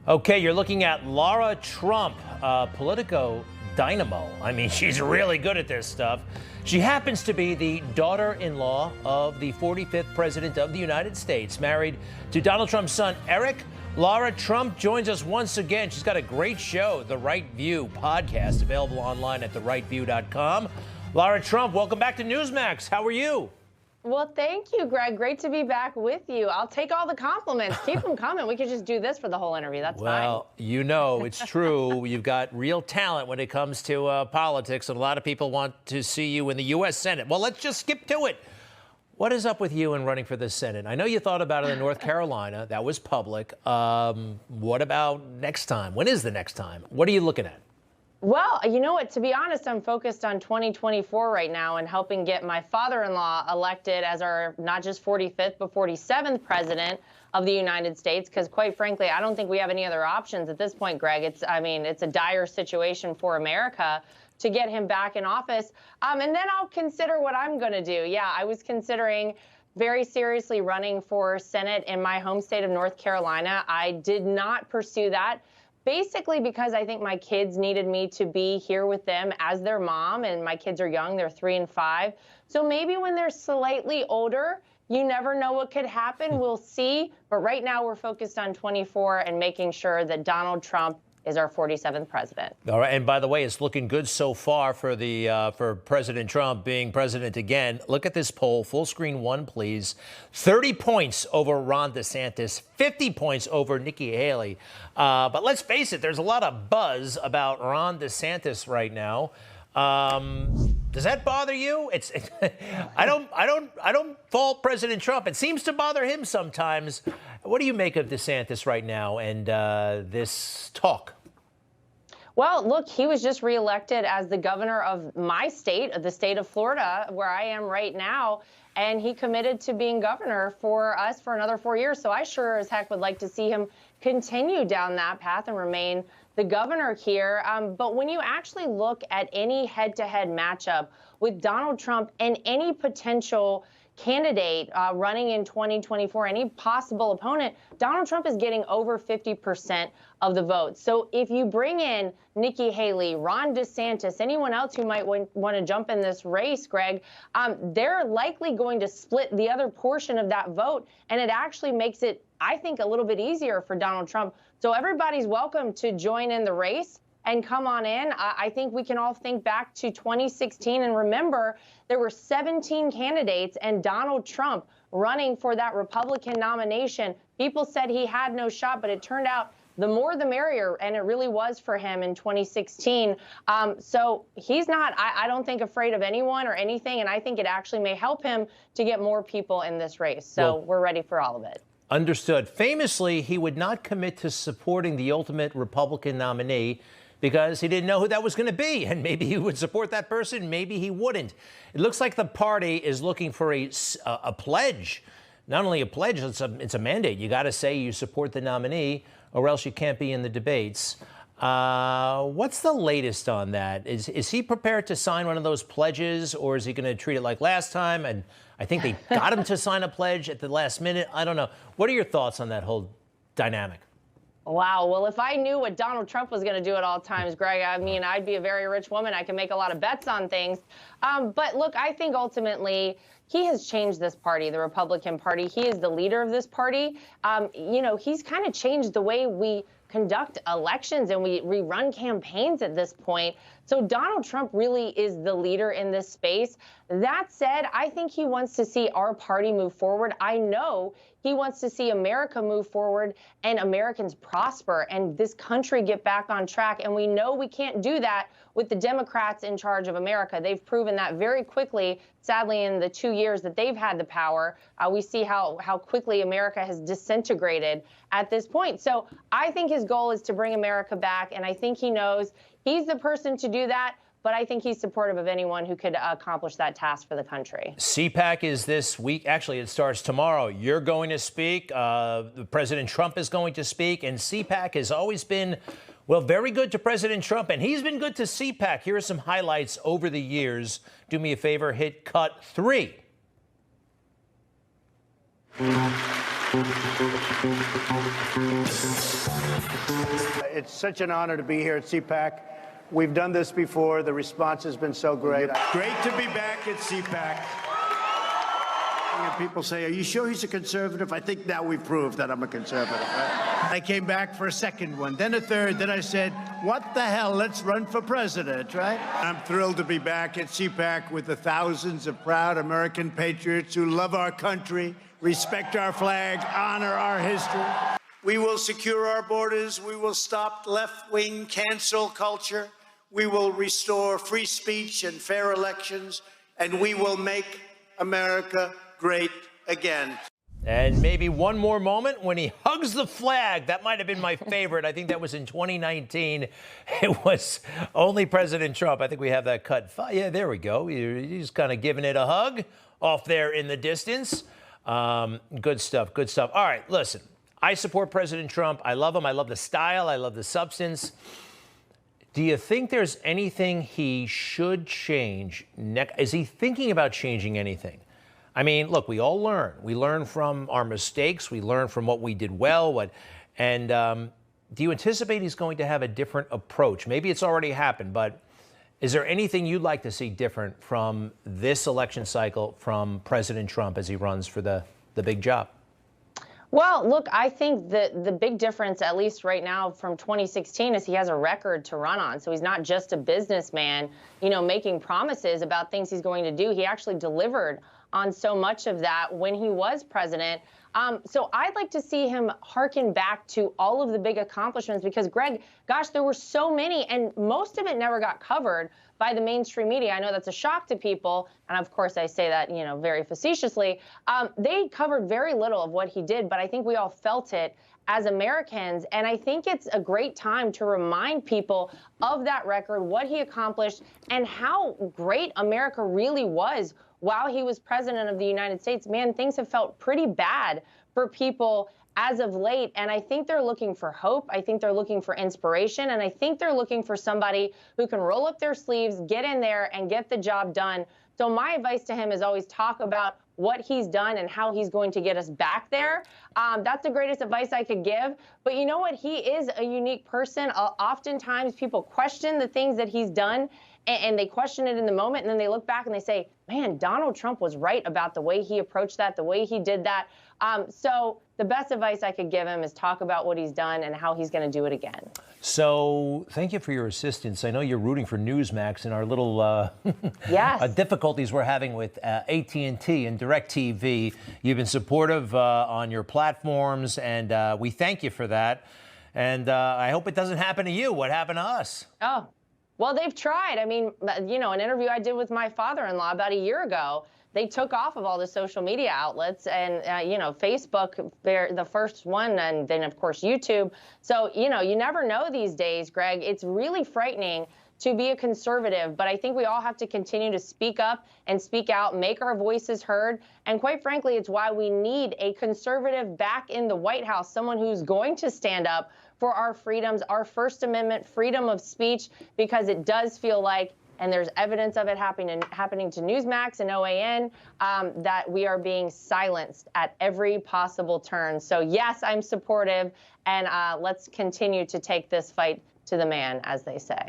Okay, you're looking at Laura Trump, Politico dynamo. I mean, she's really good at this stuff. She happens to be the daughter-in-law of the 45th president of the United States, married to Donald Trump's son, Eric. Laura Trump joins us once again. She's got a great show, The Right View podcast, available online at therightsview.com. Laura Trump, welcome back to Newsmax. How are you? Well, thank you, Greg. Great to be back with you. I'll take all the compliments. Keep them coming. We could just do this for the whole interview. That's fine. Well, you know, it's true. You've got real talent when it comes to politics, and a lot of people want to see you in the U.S. Senate. Well, let's just skip to it. What is up with you in running for the Senate? I know you thought about it in North Carolina. That was public. What about next time? When is the next time? What are you looking at? Well, you know what? To be honest, I'm focused on 2024 right now and helping get my father-in-law elected as our not just 45th, but 47th president of the United States. Because quite frankly, I don't think we have any other options at this point, Greg. It's a dire situation for America to get him back in office. And then I'll consider what I'm going to do. Yeah, I was considering very seriously running for Senate in my home state of North Carolina. I did not pursue that. Basically because I think my kids needed me to be here with them as their mom, and my kids are young, they're 3 and 5. So maybe when they're slightly older, you never know what could happen. We'll see. But right now we're focused on 24 and making sure that Donald Trump is our 47th president. All right, and by the way, it's looking good so far for for President Trump being president again. Look at this poll, full screen one, please. 30 points over Ron DeSantis, 50 points over Nikki Haley. But let's face it, there's a lot of buzz about Ron DeSantis right now. Does that bother you? I don't fault President Trump. It seems to bother him sometimes. What do you make of DeSantis right now and this talk? Well, look, he was just reelected as the governor of my state, the state of Florida, where I am right now. And he committed to being governor for us for another 4 years. So I sure as heck would like to see him continue down that path and remain the governor here. But when you actually look at any head-to-head matchup with Donald Trump and any potential candidate running in 2024, any possible opponent, Donald Trump is getting over 50% of the vote. So if you bring in Nikki Haley, Ron DeSantis, anyone else who might want to jump in this race, Greg, they're likely going to split the other portion of that vote. And it actually makes it, I think, a little bit easier for Donald Trump. So everybody's welcome to join in the race and come on in. I think we can all think back to 2016 and remember there were 17 candidates and Donald Trump running for that Republican nomination. People said he had no shot, but it turned out the more the merrier, and it really was for him in 2016. So he's not, I don't think, afraid of anyone or anything, and I think it actually may help him to get more people in this race. So we're ready for all of it. Understood. Famously, he would not commit to supporting the ultimate Republican nominee because he didn't know who that was going to be. And maybe he would support that person, maybe he wouldn't. It looks like the party is looking for a pledge. Not only a pledge, it's a mandate. You got to say you support the nominee or else you can't be in the debates. What's the latest on that? Is he prepared to sign one of those pledges, or is he going to treat it like last time? And I think they got him to sign a pledge at the last minute. I don't know. What are your thoughts on that whole dynamic? Wow. Well, if I knew what Donald Trump was going to do at all times, Greg, I mean, I'd be a very rich woman. I can make a lot of bets on things. But look, I think ultimately he has changed this party, the Republican Party. He is the leader of this party. You know, he's kind of changed the way we conduct elections and we run campaigns at this point. So Donald Trump really is the leader in this space. That said, I think he wants to see our party move forward. I know he wants to see America move forward and Americans prosper and this country get back on track. And we know we can't do that with the Democrats in charge of America. They've proven that very quickly. Sadly, in the 2 years that they've had the power, we see how quickly America has disintegrated at this point. So I think his goal is to bring America back, and I think he knows he's the person to do that. But I think he's supportive of anyone who could accomplish that task for the country. CPAC is this week. Actually, it starts tomorrow. You're going to speak. President Trump is going to speak. And CPAC has always been, well, very good to President Trump. And he's been good to CPAC. Here are some highlights over the years. Do me a favor, hit cut 3. It's such an honor to be here at CPAC. We've done this before. The response has been so great. Great to be back at CPAC. And people say, are you sure he's a conservative? I think now we've proved that I'm a conservative. Right? I came back for a second one, then a third, then I said, what the hell, let's run for president, right? I'm thrilled to be back at CPAC with the thousands of proud American patriots who love our country, respect our flag, honor our history. We will secure our borders. We will stop left-wing cancel culture. We will restore free speech and fair elections. And we will make America great again. And maybe one more moment when he hugs the flag. That might have been my favorite. I think that was in 2019. It was only President Trump. I think we have that cut. Yeah, there we go. He's kind of giving it a hug off there in the distance. Good stuff. Good stuff. All right, listen. I support President Trump. I love him. I love the style. I love the substance. Do you think there's anything he should change? Is he thinking about changing anything? I mean, look, we all learn. We learn from our mistakes. We learn from what we did well. Do you anticipate he's going to have a different approach? Maybe it's already happened, but is there anything you'd like to see different from this election cycle from President Trump as he runs for the big job? Well, look, I think that the big difference, at least right now from 2016, is he has a record to run on. So he's not just a businessman, making promises about things he's going to do. He actually delivered on so much of that when he was president. So I'd like to see him hearken back to all of the big accomplishments because, Greg, gosh, there were so many, and most of it never got covered by the mainstream media. I know that's a shock to people, and of course I say that, very facetiously. They covered very little of what he did, but I think we all felt it as Americans, and I think it's a great time to remind people of that record, what he accomplished, and how great America really was while he was president of the United States. Man, things have felt pretty bad for people as of late, and I think they're looking for hope. I think they're looking for inspiration, and I think they're looking for somebody who can roll up their sleeves, get in there, and get the job done. So my advice to him is always talk about what he's done and how he's going to get us back there. That's the greatest advice I could give. But you know what? He is a unique person. Oftentimes people question the things that he's done, and they question it in the moment, and then they look back and they say, man, Donald Trump was right about the way he approached that, the way he did that. So the best advice I could give him is talk about what he's done and how he's going to do it again. So thank you for your assistance. I know you're rooting for Newsmax in our little yes. difficulties we're having with AT&T and DirecTV. You've been supportive on your platforms, and we thank you for that. And I hope it doesn't happen to you. What happened to us? Oh, well, they've tried. I mean, an interview I did with my father-in-law about a year ago, they took off of all the social media outlets and, Facebook, the first one, and then, of course, YouTube. So, you never know these days, Greg. It's really frightening to be a conservative, but I think we all have to continue to speak up and speak out, make our voices heard. And quite frankly, it's why we need a conservative back in the White House, someone who's going to stand up for our freedoms, our First Amendment freedom of speech, because it does feel like, and there's evidence of it happening to Newsmax and OAN, that we are being silenced at every possible turn. So yes, I'm supportive, and let's continue to take this fight to the man, as they say.